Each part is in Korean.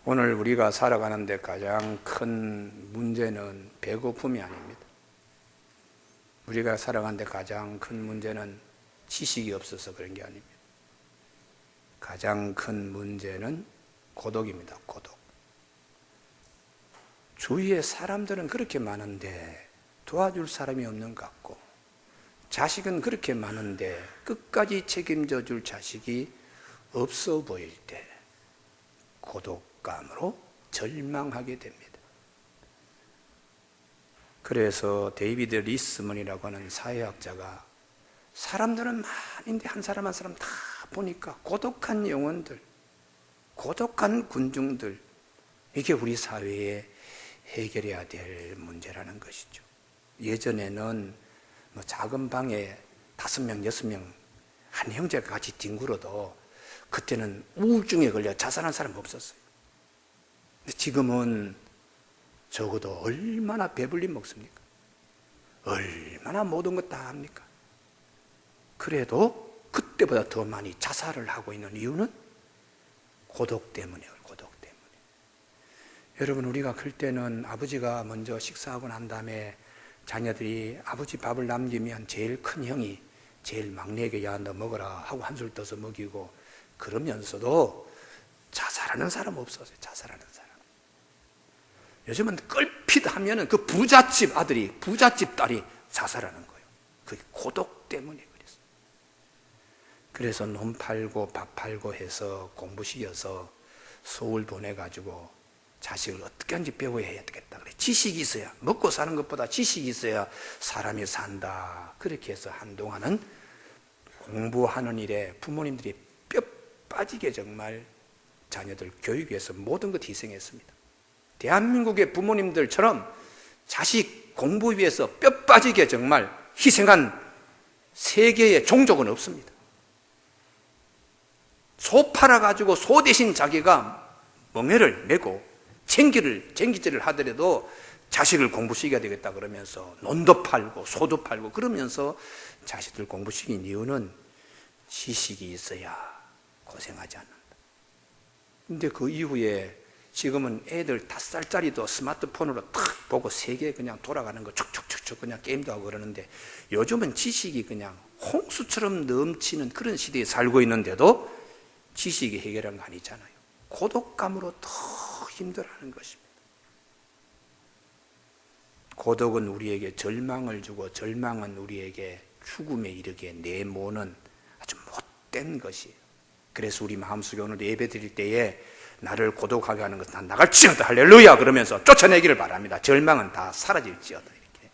오늘 우리가 살아가는데 가장 큰 문제는 배고픔이 아닙니다. 우리가 살아가는데 가장 큰 문제는 지식이 없어서 그런 게 아닙니다. 가장 큰 문제는 고독입니다. 고독. 주위에 사람들은 그렇게 많은데 도와줄 사람이 없는 것 같고, 자식은 그렇게 많은데 끝까지 책임져 줄 자식이 없어 보일 때 고독감으로 절망하게 됩니다. 그래서 데이비드 리스먼이라고 하는 사회학자가 사람들은 많은데 한 사람 한 사람 다 보니까 고독한 영혼들, 고독한 군중들, 이게 우리 사회에 해결해야 될 문제라는 것이죠. 예전에는 작은 방에 5명, 6명 한 형제가 같이 뒹굴어도 그때는 우울증에 걸려 자살한 사람 없었어요. 근데 지금은 적어도 얼마나 배불리 먹습니까? 얼마나 모든 것 다 합니까? 그래도 그때보다 더 많이 자살을 하고 있는 이유는 고독 때문이에요. 고독 때문에. 여러분, 우리가 클 때는 아버지가 먼저 식사하고 난 다음에 자녀들이 아버지 밥을 남기면 제일 큰 형이 제일 막내에게 야, 너 먹어라 하고 한술 떠서 먹이고, 그러면서도 자살하는 사람 없었어요. 자살하는 사람. 요즘은 껄핏 하면은 그 부잣집 아들이, 부잣집 딸이 자살하는 거예요. 그게 고독 때문에 그랬어요. 그래서 논 팔고 밥 팔고 해서 공부시켜서 서울 보내가지고 자식을 어떻게 하는지 배워야 되겠다 그래. 지식이 있어야, 먹고 사는 것보다 지식이 있어야 사람이 산다. 그렇게 해서 한동안은 공부하는 일에 부모님들이 뼈 빠지게 정말 자녀들 교육 위해서 모든 것 희생했습니다. 대한민국의 부모님들처럼 자식 공부 위해서 뼈 빠지게 정말 희생한 세계의 종족은 없습니다. 소 팔아가지고 소 대신 자기가 멍에를 메고 쟁기질을 하더라도 자식을 공부시켜야 되겠다 그러면서 논도 팔고 소도 팔고 그러면서 자식들 공부시킨 이유는 지식이 있어야 고생하지 않는다. 근데 그 이후에 지금은 애들 5살짜리도 스마트폰으로 탁 보고 세계 그냥 돌아가는 거 촉촉촉촉 그냥 게임도 하고 그러는데, 요즘은 지식이 그냥 홍수처럼 넘치는 그런 시대에 살고 있는데도 지식이 해결한 거 아니잖아요. 고독감으로 더 힘들어하는 것입니다. 고독은 우리에게 절망을 주고, 절망은 우리에게 죽음에 이르게 내모는 아주 못된 것이에요. 그래서 우리 마음속에 오늘 예배 드릴 때에 나를 고독하게 하는 것은 난 나갈지어다 할렐루야 그러면서 쫓아내기를 바랍니다. 절망은 다 사라질지어다. 이렇게.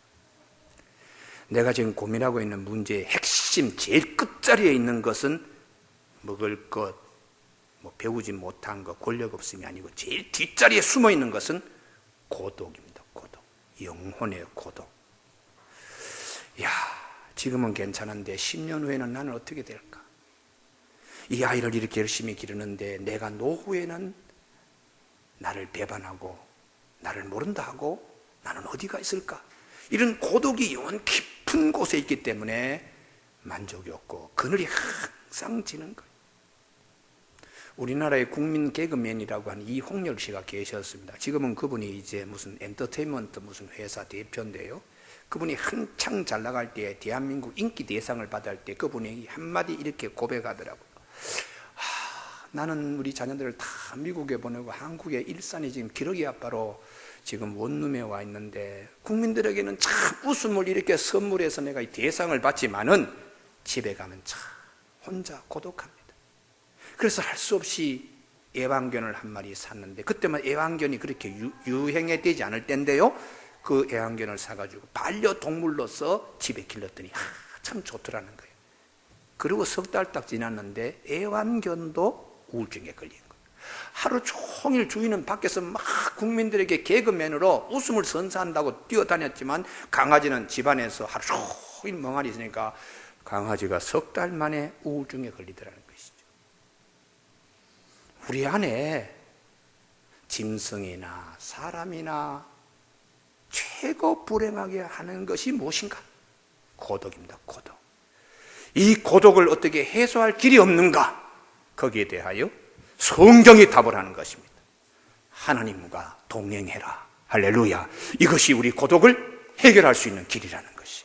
내가 지금 고민하고 있는 문제의 핵심, 제일 끝자리에 있는 것은 먹을 것, 배우지 못한 것, 권력 없음이 아니고 제일 뒷자리에 숨어 있는 것은 고독입니다. 고독. 영혼의 고독. 야, 지금은 괜찮은데 10년 후에는 나는 어떻게 될까? 이 아이를 이렇게 열심히 기르는데 내가 노후에는 나를 배반하고 나를 모른다 하고 나는 어디가 있을까? 이런 고독이 영혼 깊은 곳에 있기 때문에 만족이 없고 그늘이 항상 지는 거예요. 우리나라의 국민 개그맨이라고 하는 이홍렬 씨가 계셨습니다. 지금은 그분이 이제 무슨 엔터테인먼트 무슨 회사 대표인데요. 그분이 한창 잘 나갈 때 대한민국 인기 대상을 받을 때 그분이 한마디 이렇게 고백하더라고요. 나는 우리 자녀들을 다 미국에 보내고 한국의 일산이 지금 기러기 아빠로 지금 원룸에 와 있는데 국민들에게는 참 웃음을 이렇게 선물해서 내가 이 대상을 받지만은 집에 가면 참 혼자 고독합니다. 그래서 할 수 없이 애완견을 한 마리 샀는데 그때만 애완견이 그렇게 유행해 되지 않을 때인데요. 그 애완견을 사가지고 반려동물로서 집에 길렀더니 참 좋더라는 거예요. 그리고 석 달 딱 지났는데 애완견도 우울증에 걸린 거예요. 하루 종일 주인은 밖에서 막 국민들에게 개그맨으로 웃음을 선사한다고 뛰어다녔지만 강아지는 집안에서 하루 종일 멍하니 있으니까 강아지가 석 달 만에 우울증에 걸리더라는 것이죠. 우리 안에 짐승이나 사람이나 최고 불행하게 하는 것이 무엇인가? 고독입니다. 고독. 이 고독을 어떻게 해소할 길이 없는가? 거기에 대하여 성경이 답을 하는 것입니다. 하나님과 동행해라. 할렐루야. 이것이 우리 고독을 해결할 수 있는 길이라는 것이.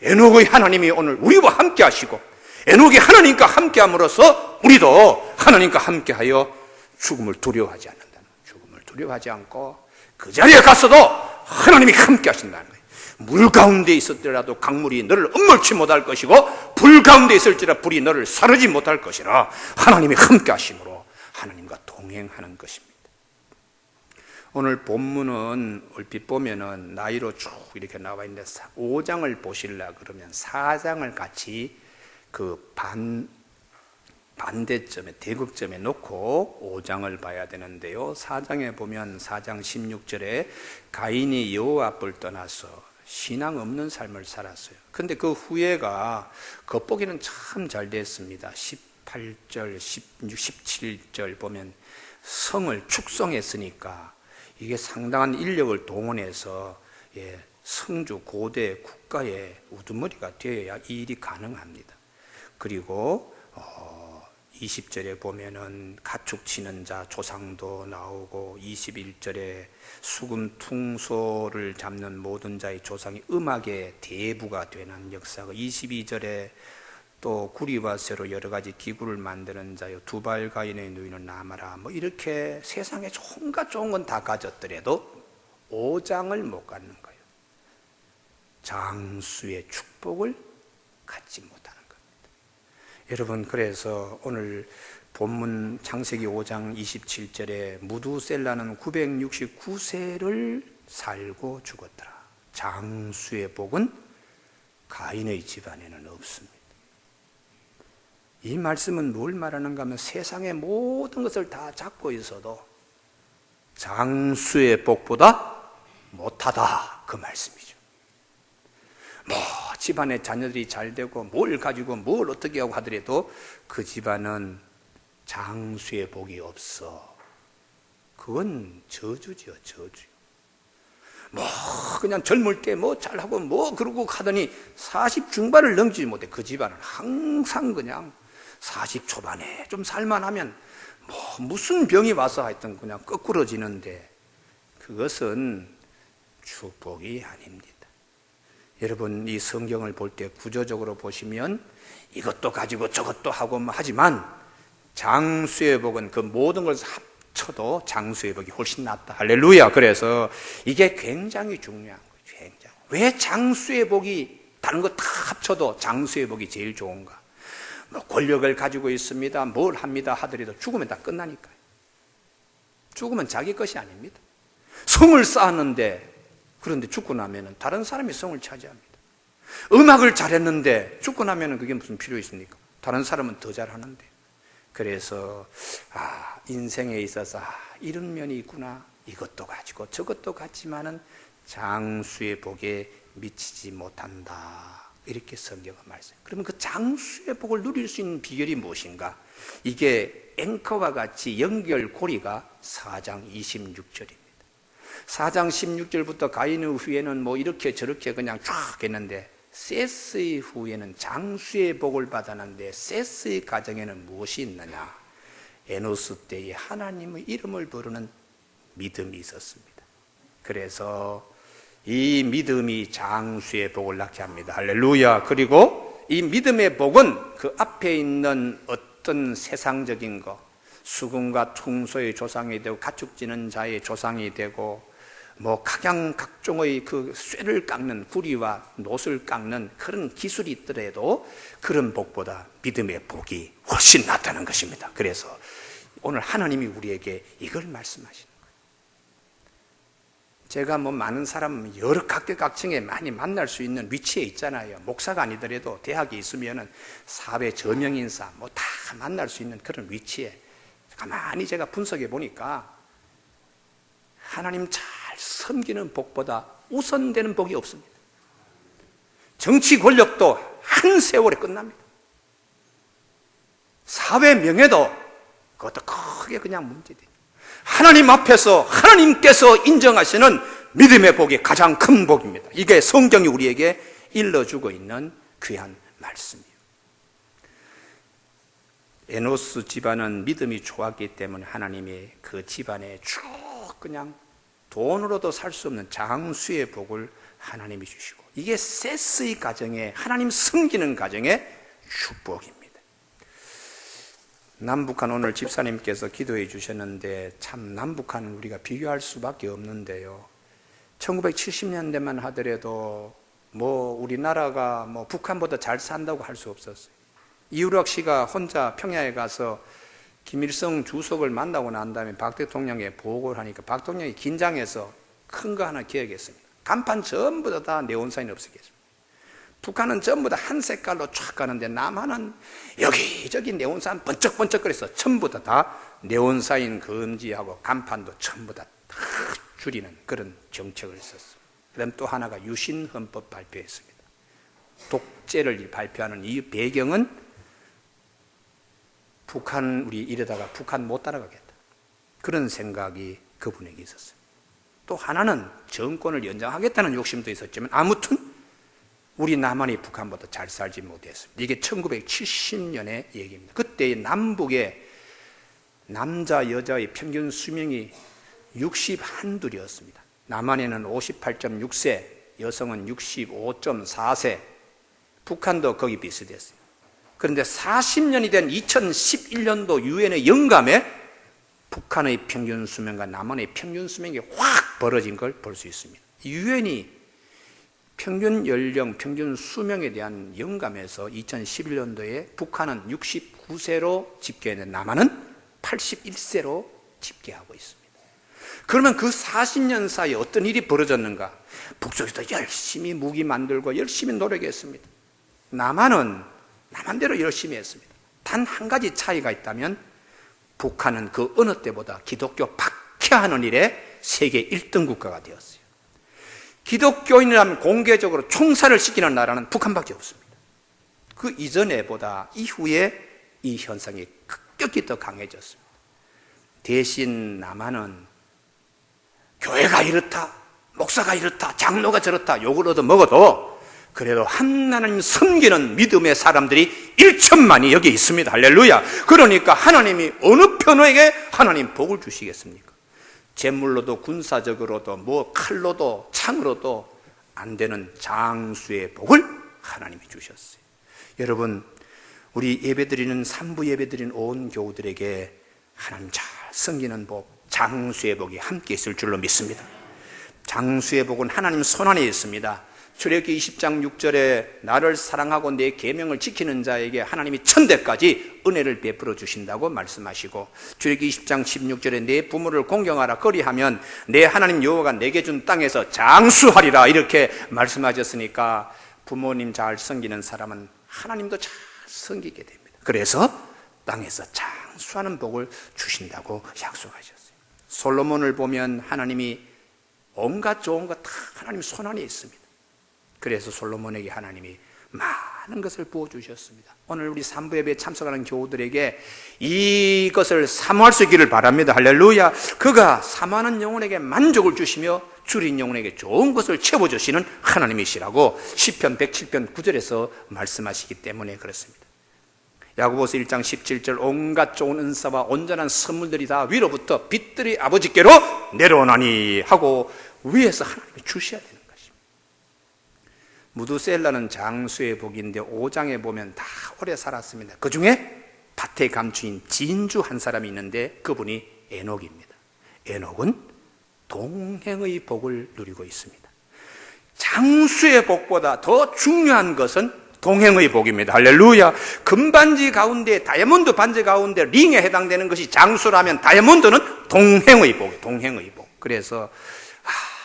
에녹의 하나님이 오늘 우리와 함께 하시고 에녹이 하나님과 함께 함으로써 우리도 하나님과 함께 하여 죽음을 두려워하지 않는다. 죽음을 두려워하지 않고 그 자리에 가서도 하나님이 함께 하신다는 거예요. 물 가운데 있었더라도 강물이 너를 엄물치 못할 것이고 불 가운데 있을지라 불이 너를 사르지 못할 것이라. 하나님이 함께 하심으로 하나님과 동행하는 것입니다. 오늘 본문은 얼핏 보면은 나이로 쭉 이렇게 나와 있는데 5장을 보시려 그러면 4장을 같이 그 반대점에 대극점에 놓고 5장을 봐야 되는데요. 4장에 보면 4장 16절에 가인이 여호와 앞을 떠나서 신앙 없는 삶을 살았어요. 근데 그 후회가 겉보기는 참 잘 됐습니다. 18절, 16, 17절 보면 성을 축성했으니까 이게 상당한 인력을 동원해서 성주 고대 국가의 우두머리가 되어야 이 일이 가능합니다. 그리고 20절에 보면은 가축 치는 자 조상도 나오고 21절에 수금 퉁소를 잡는 모든 자의 조상이 음악의 대부가 되는 역사가 22절에 또 구리와 쇠로 여러 가지 기구를 만드는 자요 두발 가인의 누이는 나마라 뭐 이렇게 세상에 온갖 좋은 건 다 가졌더라도 5장을 못 갖는 거예요. 장수의 축복을 갖지 못하는 겁니다. 여러분 그래서 오늘 본문 창세기 5장 27절에 무두셀라는 969세를 살고 죽었더라. 장수의 복은 가인의 집안에는 없습니다. 이 말씀은 뭘 말하는가 하면 세상의 모든 것을 다 잡고 있어도 장수의 복보다 못하다 그 말씀이죠. 뭐 집안의 자녀들이 잘 되고 뭘 가지고 뭘 어떻게 하고 하더라도 그 집안은 장수의 복이 없어. 그건 저주죠, 저주. 뭐 그냥 젊을 때 뭐 잘하고 뭐 그러고 하더니 40 중반을 넘기지 못해. 그 집안은 항상 그냥 40 초반에 좀 살만하면 뭐 무슨 병이 와서 하여튼 그냥 거꾸러지는데 그것은 축복이 아닙니다. 여러분 이 성경을 볼 때 구조적으로 보시면 이것도 가지고 저것도 하고 하지만 장수의 복은 그 모든 것을 합쳐도 장수의 복이 훨씬 낫다. 할렐루야. 그래서 이게 굉장히 중요한 거죠. 굉장히. 왜 장수의 복이 다른 거 다 합쳐도 장수의 복이 제일 좋은가? 뭐 권력을 가지고 있습니다. 뭘 합니다 하더라도 죽으면 다 끝나니까요. 죽으면 자기 것이 아닙니다. 성을 쌓았는데 그런데 죽고 나면은 다른 사람이 성을 차지합니다. 음악을 잘했는데 죽고 나면은 그게 무슨 필요 있습니까? 다른 사람은 더 잘하는데. 그래서 인생에 있어서 이런 면이 있구나. 이것도 가지고 저것도 갖지만은 장수의 복에 미치지 못한다. 이렇게 성경은 말씀해요. 그러면 그 장수의 복을 누릴 수 있는 비결이 무엇인가? 이게 앵커와 같이 연결고리가 4장 26절입니다. 4장 16절부터 가인의 후에는 뭐 이렇게 저렇게 그냥 쫙 했는데 셋의 후에는 장수의 복을 받았는데 셋의 가정에는 무엇이 있느냐? 에노스 때에 하나님의 이름을 부르는 믿음이 있었습니다. 그래서 이 믿음이 장수의 복을 낳게 합니다. 할렐루야. 그리고 이 믿음의 복은 그 앞에 있는 어떤 세상적인 것, 수금과 퉁소의 조상이 되고 가축지는 자의 조상이 되고 뭐 각종의 그 쇠를 깎는 구리와 놋을 깎는 그런 기술이 있더라도 그런 복보다 믿음의 복이 훨씬 낫다는 것입니다. 그래서 오늘 하나님이 우리에게 이걸 말씀하시는 거예요. 제가 뭐 많은 사람 여러 각계각층에 많이 만날 수 있는 위치에 있잖아요. 목사가 아니더라도 대학에 있으면은 사회 저명인사 뭐 다 만날 수 있는 그런 위치에 가만히 제가 분석해 보니까 하나님 잘 섬기는 복보다 우선되는 복이 없습니다. 정치 권력도 한 세월에 끝납니다. 사회 명예도 그것도 크게 그냥 문제돼요. 하나님 앞에서 하나님께서 인정하시는 믿음의 복이 가장 큰 복입니다. 이게 성경이 우리에게 일러주고 있는 귀한 말씀이에요. 에노스 집안은 믿음이 좋았기 때문에 하나님이 그 집안에 쭉 그냥 돈으로도 살 수 없는 장수의 복을 하나님이 주시고, 이게 세스의 가정에, 하나님 섬기는 가정의 축복입니다. 남북한 오늘 집사님께서 기도해 주셨는데 참 남북한은 우리가 비교할 수밖에 없는데요, 1970년대만 하더라도 우리나라가 북한보다 잘 산다고 할 수 없었어요. 이우락 씨가 혼자 평야에 가서 김일성 주석을 만나고 난 다음에 박 대통령에 보고를 하니까 박 대통령이 긴장해서 큰 거 하나 기억했습니다. 간판 전부 다 네온사인 없애겠습니다. 북한은 전부 다 한 색깔로 쫙 가는데 남한은 여기저기 네온사인 번쩍번쩍거려서 전부 다 네온사인 금지하고 간판도 전부 다 줄이는 그런 정책을 썼습니다. 그다음 또 하나가 유신헌법 발표했습니다. 독재를 발표하는 이 배경은 우리 이러다가 북한 못 따라가겠다, 그런 생각이 그분에게 있었어요. 또 하나는 정권을 연장하겠다는 욕심도 있었지만 아무튼 우리 남한이 북한보다 잘 살지 못했습니다. 이게 1970년의 얘기입니다. 그때 남북의 남자 여자의 평균 수명이 61둘이었습니다. 남한에는 58.6세, 여성은 65.4세, 북한도 거기 비슷했어요. 그런데 40년이 된 2011년도 유엔의 영감에 북한의 평균 수명과 남한의 평균 수명이 확 벌어진 걸 볼 수 있습니다. 유엔이 평균 연령, 평균 수명에 대한 영감에서 2011년도에 북한은 69세로 집계했는데 남한은 81세로 집계하고 있습니다. 그러면 그 40년 사이에 어떤 일이 벌어졌는가? 북쪽에서 열심히 무기 만들고 열심히 노력했습니다. 남한은 남한대로 열심히 했습니다. 단 한 가지 차이가 있다면 북한은 그 어느 때보다 기독교 박해하는 일에 세계 1등 국가가 되었어요. 기독교인이라면 공개적으로 총살을 시키는 나라는 북한밖에 없습니다. 그 이전에보다 이후에 이 현상이 급격히 더 강해졌습니다. 대신 남한은 교회가 이렇다, 목사가 이렇다, 장로가 저렇다 욕을 얻어먹어도 그래도 하나님 섬기는 믿음의 사람들이 1천만이 여기 있습니다. 할렐루야. 그러니까 하나님이 어느 편에게 하나님 복을 주시겠습니까? 재물로도 군사적으로도 칼로도 창으로도 안 되는 장수의 복을 하나님이 주셨어요. 여러분, 우리 예배드리는 산부 예배드리는 온 교우들에게 하나님 잘 섬기는 복, 장수의 복이 함께 있을 줄로 믿습니다. 장수의 복은 하나님 손안에 있습니다. 출애굽기 20장 6절에 나를 사랑하고 내 계명을 지키는 자에게 하나님이 천대까지 은혜를 베풀어 주신다고 말씀하시고, 출애굽기 20장 16절에 내 부모를 공경하라 거리하면 내 하나님 여호와가 내게 준 땅에서 장수하리라 이렇게 말씀하셨으니까 부모님 잘 섬기는 사람은 하나님도 잘 섬기게 됩니다. 그래서 땅에서 장수하는 복을 주신다고 약속하셨어요. 솔로몬을 보면 하나님이 온갖 좋은 것 다 하나님 손안에 있습니다. 그래서 솔로몬에게 하나님이 많은 것을 부어주셨습니다. 오늘 우리 산부 예배에 참석하는 교우들에게 이것을 사모할 수 있기를 바랍니다. 할렐루야. 그가 사모하는 영혼에게 만족을 주시며 줄인 영혼에게 좋은 것을 채워주시는 하나님이시라고 시편 107편 9절에서 말씀하시기 때문에 그렇습니다. 야고보서 1장 17절 온갖 좋은 은사와 온전한 선물들이 다 위로부터 빛들이 아버지께로 내려오나니 하고 위에서 하나님이 주셔야 되는 것입니다. 무두셀라는 장수의 복인데 5장에 보면 다 오래 살았습니다. 그 중에 밭에 감추인 진주 한 사람이 있는데 그분이 에녹입니다. 에녹은 동행의 복을 누리고 있습니다. 장수의 복보다 더 중요한 것은 동행의 복입니다. 할렐루야. 금반지 가운데, 다이아몬드 반지 가운데 링에 해당되는 것이 장수라면 다이아몬드는 동행의 복이에요. 동행의 복. 그래서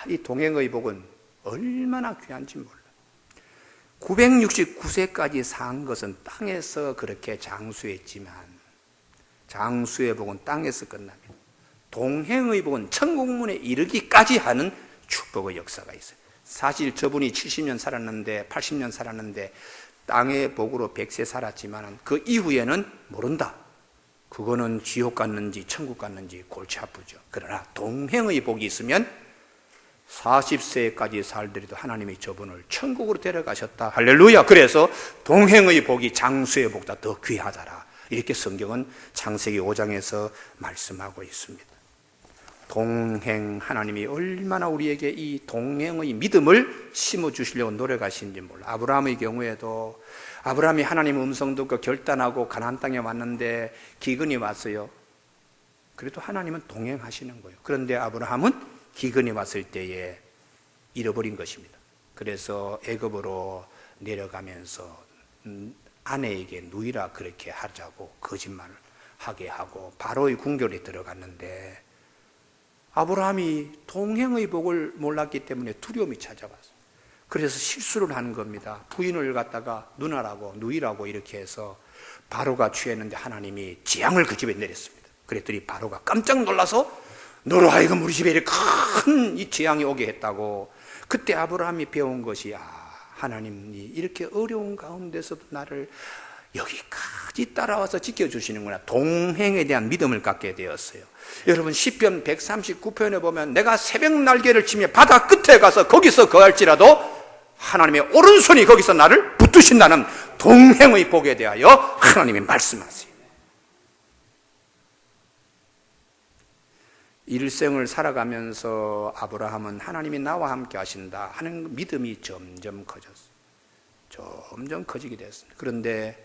이 동행의 복은 얼마나 귀한지 몰라요. 969세까지 산 것은 땅에서 그렇게 장수했지만 장수의 복은 땅에서 끝납니다. 동행의 복은 천국문에 이르기까지 하는 축복의 역사가 있어요. 사실 저분이 70년 살았는데 80년 살았는데 땅의 복으로 100세 살았지만 그 이후에는 모른다. 그거는 지옥 갔는지 천국 갔는지 골치 아프죠. 그러나 동행의 복이 있으면 40세까지 살더라도 하나님이 저분을 천국으로 데려가셨다. 할렐루야. 그래서 동행의 복이 장수의 복보다 더 귀하다라 이렇게 성경은 창세기 5장에서 말씀하고 있습니다. 동행, 하나님이 얼마나 우리에게 이 동행의 믿음을 심어주시려고 노력하시는지 몰라. 아브라함의 경우에도 아브라함이 하나님 음성 듣고 결단하고 가나안 땅에 왔는데 기근이 왔어요. 그래도 하나님은 동행하시는 거예요. 그런데 아브라함은 기근이 왔을 때에 잃어버린 것입니다. 그래서 애굽으로 내려가면서 아내에게 누이라 그렇게 하자고 거짓말을 하게 하고 바로의 궁궐에 들어갔는데 아브라함이 동행의 복을 몰랐기 때문에 두려움이 찾아왔어요. 그래서 실수를 한 겁니다. 부인을 갖다가 누나라고 누이라고 이렇게 해서 바로가 취했는데 하나님이 재앙을 그 집에 내렸습니다. 그랬더니 바로가 깜짝 놀라서 너로 하여금 우리 집에 이렇게 큰 이 재앙이 오게 했다고. 그때 아브라함이 배운 것이 하나님이 이렇게 어려운 가운데서도 나를 여기까지 따라와서 지켜주시는구나. 동행에 대한 믿음을 갖게 되었어요. 여러분 시편 139편에 보면 내가 새벽 날개를 치며 바다 끝에 가서 거기서 거할지라도 하나님의 오른손이 거기서 나를 붙드신다는 동행의 복에 대하여 하나님이 말씀하세요. 일생을 살아가면서 아브라함은 하나님이 나와 함께 하신다 하는 믿음이 점점 커졌어요. 점점 커지게 됐습니다. 그런데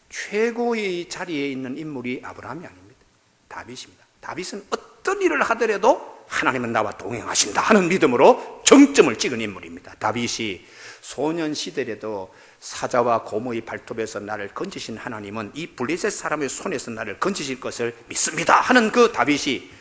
최고의 자리에 있는 인물이 아브라함이 아닙니다. 다윗입니다. 다윗은 어떤 일을 하더라도 하나님은 나와 동행하신다 하는 믿음으로 정점을 찍은 인물입니다. 다윗이 소년 시절에도 사자와 고모의 발톱에서 나를 건지신 하나님은 이 블레셋 사람의 손에서 나를 건지실 것을 믿습니다 하는 그 다윗이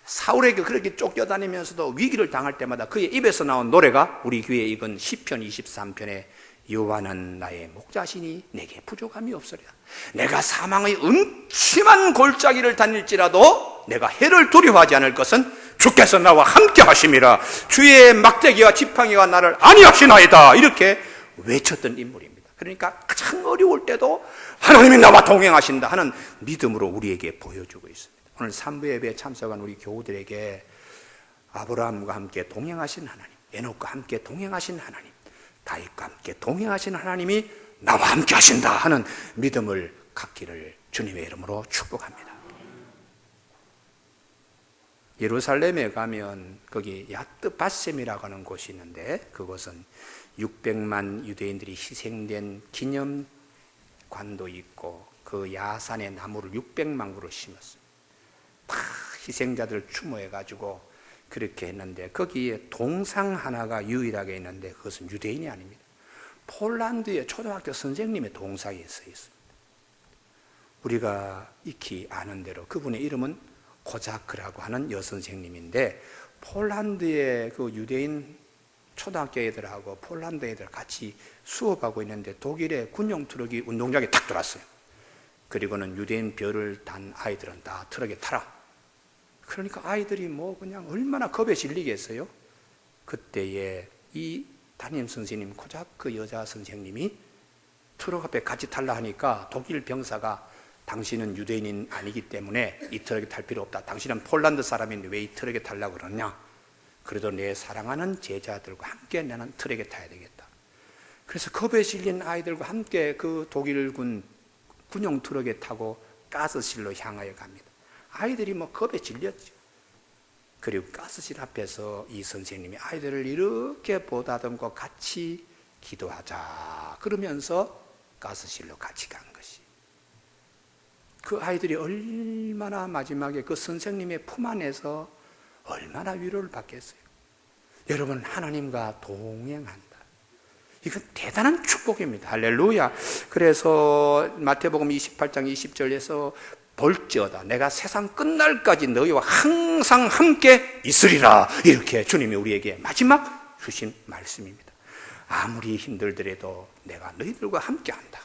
사울에게 그렇게 쫓겨다니면서도 위기를 당할 때마다 그의 입에서 나온 노래가 우리 교회에 읽은 시편 23편에 여호와는 나의 목자시니 내게 부족함이 없으리라. 내가 사망의 음침한 골짜기를 다닐지라도 내가 해를 두려워하지 않을 것은 주께서 나와 함께 하심이라. 주의 막대기와 지팡이가 나를 안위하시나이다. 이렇게 외쳤던 인물입니다. 그러니까 가장 어려울 때도 하나님이 나와 동행하신다 하는 믿음으로 우리에게 보여주고 있습니다. 오늘 3부 예배에 참석한 우리 교우들에게 아브라함과 함께 동행하신 하나님, 에녹과 함께 동행하신 하나님, 다윗과 함께 동행하신 하나님이 나와 함께 하신다 하는 믿음을 갖기를 주님의 이름으로 축복합니다. 예루살렘에 가면 거기 야트 바셈이라고 하는 곳이 있는데 그곳은 600만 유대인들이 희생된 기념관도 있고 그 야산의 나무를 600만 그루 심었습니다. 다 희생자들 추모해가지고 그렇게 했는데 거기에 동상 하나가 유일하게 있는데 그것은 유대인이 아닙니다. 폴란드의 초등학교 선생님의 동상이 서 있습니다. 우리가 익히 아는 대로 그분의 이름은 코자크라고 하는 여선생님인데 폴란드의 그 유대인 초등학교 애들하고 폴란드 애들 같이 수업하고 있는데 독일의 군용 트럭이 운동장에 탁 들어왔어요. 그리고는 유대인 별을 단 아이들은 다 트럭에 타라. 그러니까 아이들이 뭐 그냥 얼마나 겁에 질리겠어요. 그때에 이 담임 선생님 코자크 여자 선생님이 트럭 앞에 같이 탈라 하니까 독일 병사가 당신은 유대인이 아니기 때문에 이 트럭에 탈 필요 없다. 당신은 폴란드 사람인데 왜 이 트럭에 타려고 그러냐. 그래도 내 사랑하는 제자들과 함께 나는 트럭에 타야 되겠다. 그래서 겁에 질린 아이들과 함께 그 독일군 군용 트럭에 타고 가스실로 향하여 갑니다. 아이들이 뭐 겁에 질렸죠. 그리고 가스실 앞에서 이 선생님이 아이들을 이렇게 보다듬고 같이 기도하자 그러면서 가스실로 같이 간 것이. 그 아이들이 얼마나 마지막에 그 선생님의 품 안에서 얼마나 위로를 받겠어요. 여러분 하나님과 동행한다. 이건 대단한 축복입니다. 할렐루야. 그래서 마태복음 28장 20절에서 볼지어다 내가 세상 끝날까지 너희와 항상 함께 있으리라. 이렇게 주님이 우리에게 마지막 주신 말씀입니다. 아무리 힘들더라도 내가 너희들과 함께한다.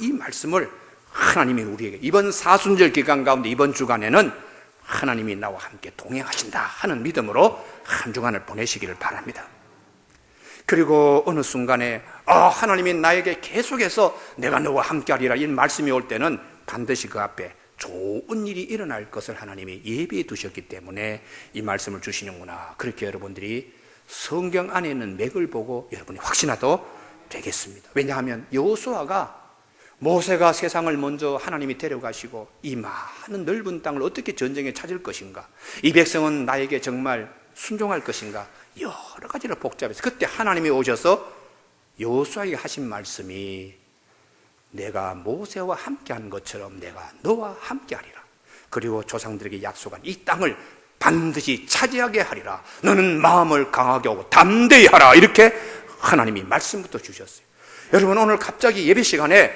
이 말씀을 하나님이 우리에게 이번 사순절 기간 가운데 이번 주간에는 하나님이 나와 함께 동행하신다 하는 믿음으로 한 주간을 보내시기를 바랍니다. 그리고 어느 순간에 하나님이 나에게 계속해서 내가 너와 함께하리라 이 말씀이 올 때는 반드시 그 앞에 좋은 일이 일어날 것을 하나님이 예비해 두셨기 때문에 이 말씀을 주시는구나. 그렇게 여러분들이 성경 안에 있는 맥을 보고 여러분이 확신하도 되겠습니다. 왜냐하면 여호수아가 모세가 세상을 먼저 하나님이 데려가시고 이 많은 넓은 땅을 어떻게 전쟁에 찾을 것인가, 이 백성은 나에게 정말 순종할 것인가, 여러 가지로 복잡해서 그때 하나님이 오셔서 여호수아에게 하신 말씀이 내가 모세와 함께한 것처럼 내가 너와 함께하리라. 그리고 조상들에게 약속한 이 땅을 반드시 차지하게 하리라. 너는 마음을 강하게 하고 담대히 하라. 이렇게 하나님이 말씀부터 주셨어요. 여러분, 오늘 갑자기 예배 시간에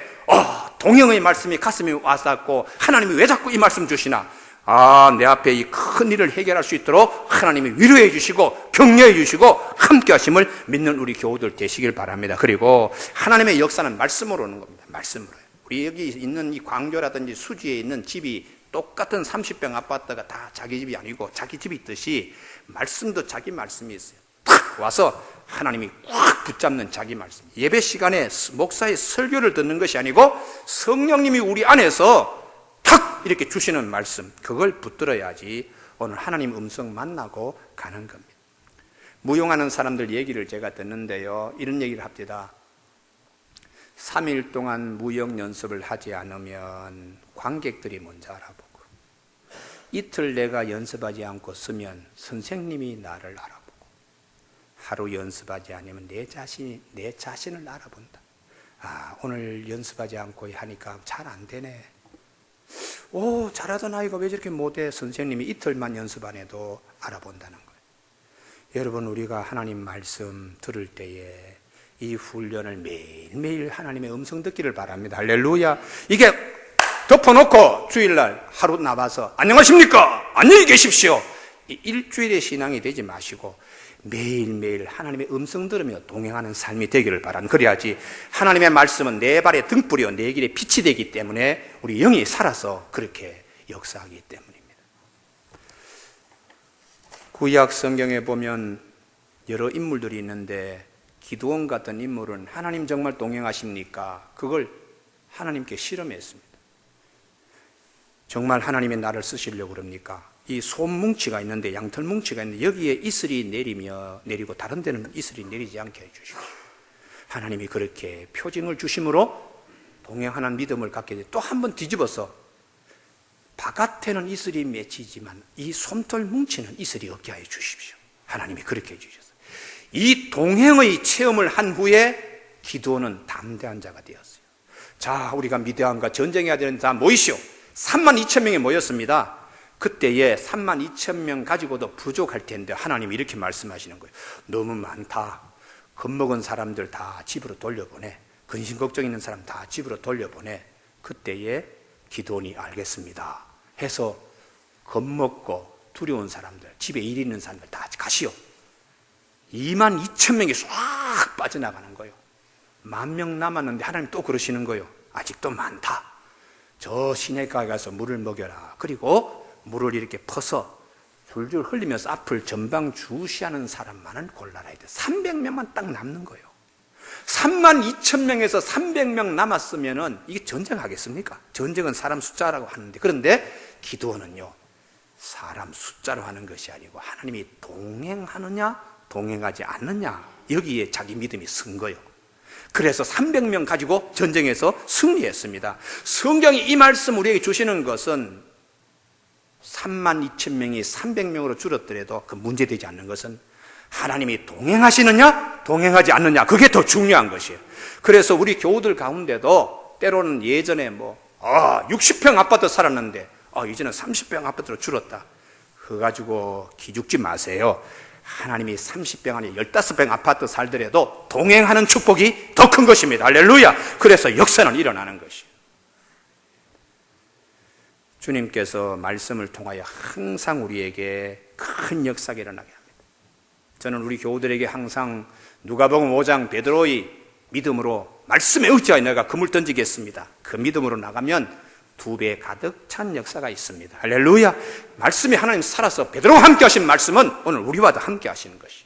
동영의 말씀이 가슴에 와닿고 하나님이 왜 자꾸 이 말씀 주시나? 내 앞에 이 큰 일을 해결할 수 있도록 하나님이 위로해 주시고 격려해 주시고 함께 하심을 믿는 우리 교우들 되시길 바랍니다. 그리고 하나님의 역사는 말씀으로 오는 겁니다. 말씀으로요. 우리 여기 있는 이 광교라든지 수지에 있는 집이 똑같은 30평 아파트가 다 자기 집이 아니고 자기 집이 있듯이 말씀도 자기 말씀이 있어요. 탁 와서 하나님이 꽉 붙잡는 자기 말씀. 예배 시간에 목사의 설교를 듣는 것이 아니고 성령님이 우리 안에서 탁 이렇게 주시는 말씀, 그걸 붙들어야지 오늘 하나님 음성 만나고 가는 겁니다. 무용하는 사람들 얘기를 제가 듣는데요, 이런 얘기를 합니다. 3일 동안 무용 연습을 하지 않으면 관객들이 먼저 알아보고, 이틀 내가 연습하지 않고 쓰면 선생님이 나를 알아보고, 하루 연습하지 않으면 내 자신을 알아본다. 오늘 연습하지 않고 하니까 잘 안 되네. 잘하던 아이가 왜 저렇게 못해? 선생님이 이틀만 연습 안 해도 알아본다는 거예요. 여러분, 우리가 하나님 말씀 들을 때에 이 훈련을 매일매일 하나님의 음성 듣기를 바랍니다. 할렐루야. 이게 덮어놓고 주일날 하루 나와서 안녕하십니까? 안녕히 계십시오. 이 일주일의 신앙이 되지 마시고 매일매일 하나님의 음성 들으며 동행하는 삶이 되기를 바랍니다. 그래야지 하나님의 말씀은 내 발의 등불이요 내 길의 빛이 되기 때문에 우리 영이 살아서 그렇게 역사하기 때문입니다. 구약 성경에 보면 여러 인물들이 있는데 기드온 같은 인물은 하나님 정말 동행하십니까? 그걸 하나님께 실험했습니다. 정말 하나님의 나를 쓰시려고 그럽니까? 이 솜뭉치가 있는데, 양털 뭉치가 있는데 여기에 이슬이 내리고 다른 데는 이슬이 내리지 않게 해주십시오. 하나님이 그렇게 표징을 주심으로 동행하는 믿음을 갖게 돼. 또 한 번 뒤집어서 바깥에는 이슬이 맺히지만 이 솜털 뭉치는 이슬이 없게 하여 주십시오. 하나님이 그렇게 해주셨어요. 이 동행의 체험을 한 후에 기드온은 담대한 자가 되었어요. 자, 우리가 미디안과 전쟁해야 되는데 다 모이시오. 32,000명이 모였습니다. 그때에 32,000명 가지고도 부족할 텐데 하나님이 이렇게 말씀하시는 거예요. 너무 많다. 겁먹은 사람들 다 집으로 돌려보내. 근심 걱정 있는 사람 다 집으로 돌려보내. 그때에 기드온이 알겠습니다 해서 겁먹고 두려운 사람들, 집에 일 있는 사람들 다 가시오. 22,000명이 싹 빠져나가는 거예요. 10,000명 남았는데 하나님 또 그러시는 거예요. 아직도 많다. 저 시내가에 가서 물을 먹여라. 그리고 물을 이렇게 퍼서 줄줄 흘리면서 앞을 전방 주시하는 사람만은 골라라. 300명만 딱 남는 거예요. 32,000명에서 300명 남았으면은 이게 전쟁하겠습니까? 전쟁은 사람 숫자라고 하는데, 그런데 기드온은요, 사람 숫자로 하는 것이 아니고 하나님이 동행하느냐 동행하지 않느냐, 여기에 자기 믿음이 쓴 거예요. 그래서 300명 가지고 전쟁에서 승리했습니다. 성경이 이 말씀 우리에게 주시는 것은 32,000명이 300명으로 줄었더라도 그 문제되지 않는 것은 하나님이 동행하시느냐 동행하지 않느냐, 그게 더 중요한 것이에요. 그래서 우리 교우들 가운데도 때로는 예전에 60평 아파트 살았는데 이제는 30평 아파트로 줄었다, 그거 가지고 기죽지 마세요. 하나님이 30평 아니 15평 아파트 살더라도 동행하는 축복이 더 큰 것입니다. 할렐루야. 그래서 역사는 일어나는 것이에요. 주님께서 말씀을 통하여 항상 우리에게 큰 역사가 일어나게 합니다. 저는 우리 교우들에게 항상 누가복음 5장 베드로의 믿음으로 말씀에 의지하여 내가 금을 던지겠습니다, 그 믿음으로 나가면 2배 가득 찬 역사가 있습니다. 할렐루야. 말씀이 하나님 살아서 베드로와 함께 하신 말씀은 오늘 우리와도 함께 하시는 것이.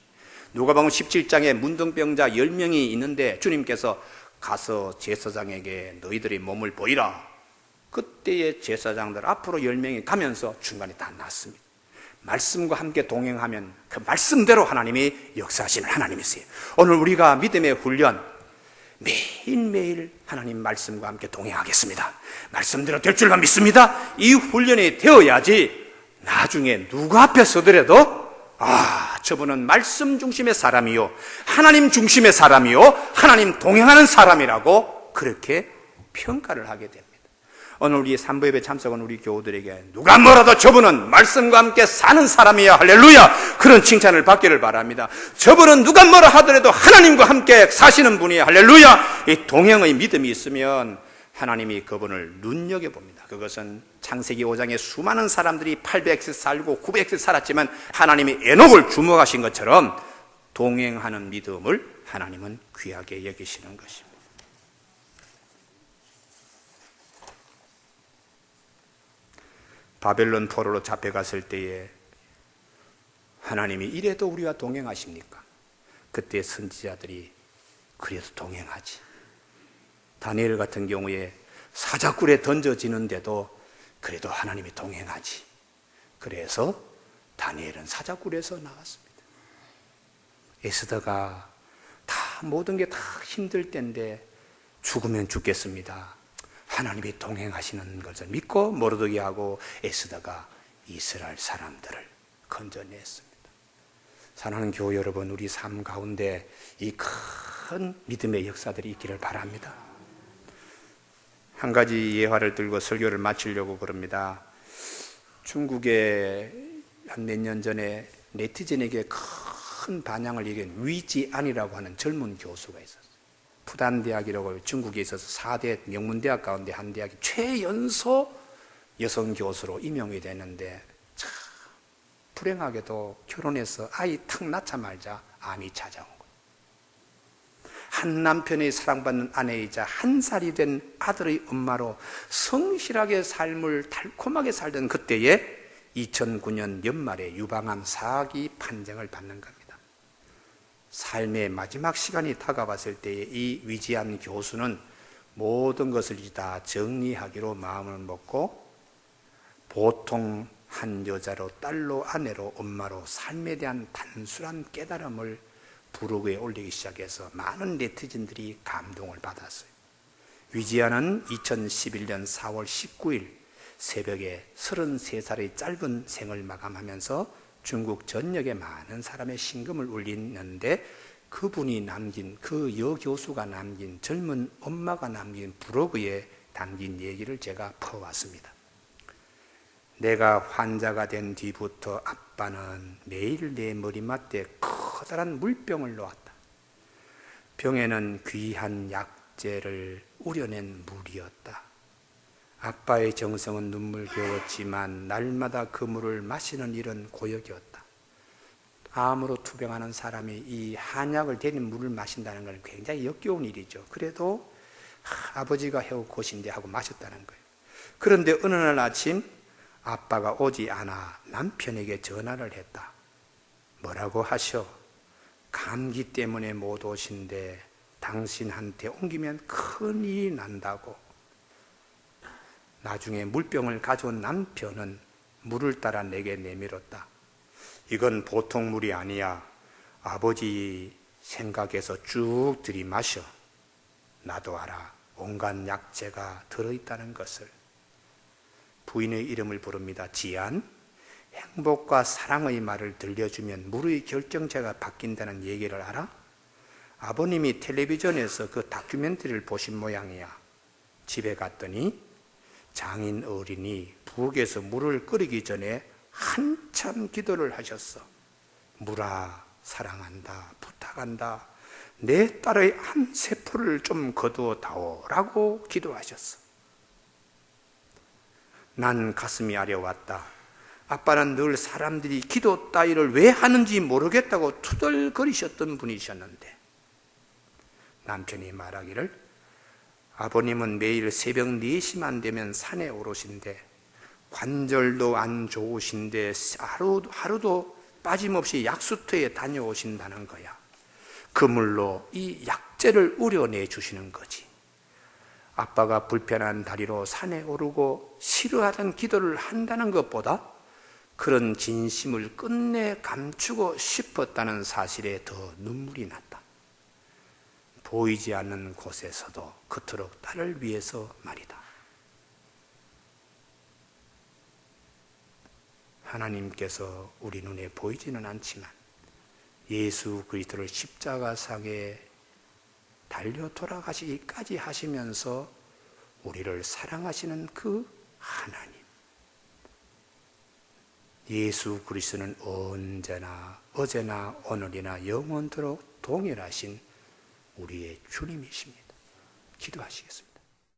누가복음 17장에 문둥병자 10명이 있는데 주님께서 가서 제사장에게 너희들의 몸을 보이라. 그때의 제사장들 앞으로 10명이 가면서 중간에 다 났습니다. 말씀과 함께 동행하면 그 말씀대로 하나님이 역사하시는 하나님이세요. 오늘 우리가 믿음의 훈련, 매일매일 하나님 말씀과 함께 동행하겠습니다. 말씀대로 될 줄만 믿습니다. 이 훈련이 되어야지 나중에 누구 앞에 서더라도 저분은 말씀 중심의 사람이요, 하나님 중심의 사람이요, 하나님 동행하는 사람이라고 그렇게 평가를 하게 됩니다. 오늘 우리 삼부예배 참석한 우리 교우들에게 누가 뭐라도 저분은 말씀과 함께 사는 사람이야, 할렐루야, 그런 칭찬을 받기를 바랍니다. 저분은 누가 뭐라 하더라도 하나님과 함께 사시는 분이야, 할렐루야. 이 동행의 믿음이 있으면 하나님이 그분을 눈여겨봅니다. 그것은 창세기 5장에 수많은 사람들이 800세 살고 900세 살았지만 하나님이 에녹을 주목하신 것처럼 동행하는 믿음을 하나님은 귀하게 여기시는 것입니다. 바벨론 포로로 잡혀갔을 때에 하나님이 이래도 우리와 동행하십니까? 그때 선지자들이 그래도 동행하지. 다니엘 같은 경우에 사자굴에 던져지는데도 그래도 하나님이 동행하지. 그래서 다니엘은 사자굴에서 나왔습니다. 에스더가 다 모든 게 다 힘들 때인데 죽으면 죽겠습니다. 하나님이 동행하시는 것을 믿고 모르드게하고 에스더가 이스라엘 사람들을 건져냈습니다. 사랑하는 교우 여러분, 우리 삶 가운데 이 큰 믿음의 역사들이 있기를 바랍니다. 한 가지 예화를 들고 설교를 마치려고 그럽니다. 중국에 한 몇 년 전에 네티즌에게 큰 반향을 일으킨 위지안이라고 하는 젊은 교수가 있었어요. 푸단대학이라고 중국에 있어서 4대 명문대학 가운데 한 대학이 최연소 여성 교수로 임용이 됐는데 참 불행하게도 결혼해서 아이 탁 낳자마자 암이 찾아온 거예요. 한 남편의 사랑받는 아내이자 한 살이 된 아들의 엄마로 성실하게 삶을 달콤하게 살던 그때에 2009년 연말에 유방암 4기 판정을 받는 겁니다. 삶의 마지막 시간이 다가왔을 때에 이 위지안 교수는 모든 것을 다 정리하기로 마음을 먹고 보통 한 여자로, 딸로, 아내로, 엄마로 삶에 대한 단순한 깨달음을 블로그에 올리기 시작해서 많은 네티즌들이 감동을 받았어요. 위지안은 2011년 4월 19일 새벽에 33살의 짧은 생을 마감하면서 중국 전역에 많은 사람의 신금을 울리는데 그분이 남긴, 그 여교수가 남긴, 젊은 엄마가 남긴 블로그에 담긴 얘기를 제가 퍼왔습니다. 내가 환자가 된 뒤부터 아빠는 매일 내 머리맡에 커다란 물병을 놓았다. 병에는 귀한 약재를 우려낸 물이었다. 아빠의 정성은 눈물겨웠지만 날마다 그 물을 마시는 일은 고역이었다. 암으로 투병하는 사람이 이 한약을 데린 물을 마신다는 건 굉장히 역겨운 일이죠. 그래도 아버지가 해온 것인데 하고 마셨다는 거예요. 그런데 어느 날 아침 아빠가 오지 않아 남편에게 전화를 했다. 뭐라고 하셔? 감기 때문에 못 오신데 당신한테 옮기면 큰일이 난다고. 나중에 물병을 가져온 남편은 물을 따라 내게 내밀었다. 이건 보통 물이 아니야. 아버지 생각해서 쭉 들이마셔. 나도 알아. 온갖 약재가 들어있다는 것을. 부인의 이름을 부릅니다. 지안. 행복과 사랑의 말을 들려주면 물의 결정체가 바뀐다는 얘기를 알아? 아버님이 텔레비전에서 그 다큐멘터리를 보신 모양이야. 집에 갔더니 장인 어린이 부엌에서 물을 끓이기 전에 한참 기도를 하셨어. 물아, 사랑한다, 부탁한다. 내 딸의 한 세포를 좀 거두어 다오라고 기도하셨어. 난 가슴이 아려왔다. 아빠는 늘 사람들이 기도 따위를 왜 하는지 모르겠다고 투덜거리셨던 분이셨는데 남편이 말하기를 아버님은 매일 새벽 4시만 되면 산에 오르신대. 관절도 안 좋으신데 하루도 빠짐없이 약수터에 다녀오신다는 거야. 그 물로 이 약재를 우려내 주시는 거지. 아빠가 불편한 다리로 산에 오르고 싫어하던 기도를 한다는 것보다 그런 진심을 끝내 감추고 싶었다는 사실에 더 눈물이 났다. 보이지 않는 곳에서도 그토록 딸을 위해서 말이다. 하나님께서 우리 눈에 보이지는 않지만 예수 그리스도를 십자가상에 달려 돌아가시기까지 하시면서 우리를 사랑하시는 그 하나님, 예수 그리스도는 언제나 어제나 오늘이나 영원토록 동일하신 우리의 주님이십니다. 기도하시겠습니다.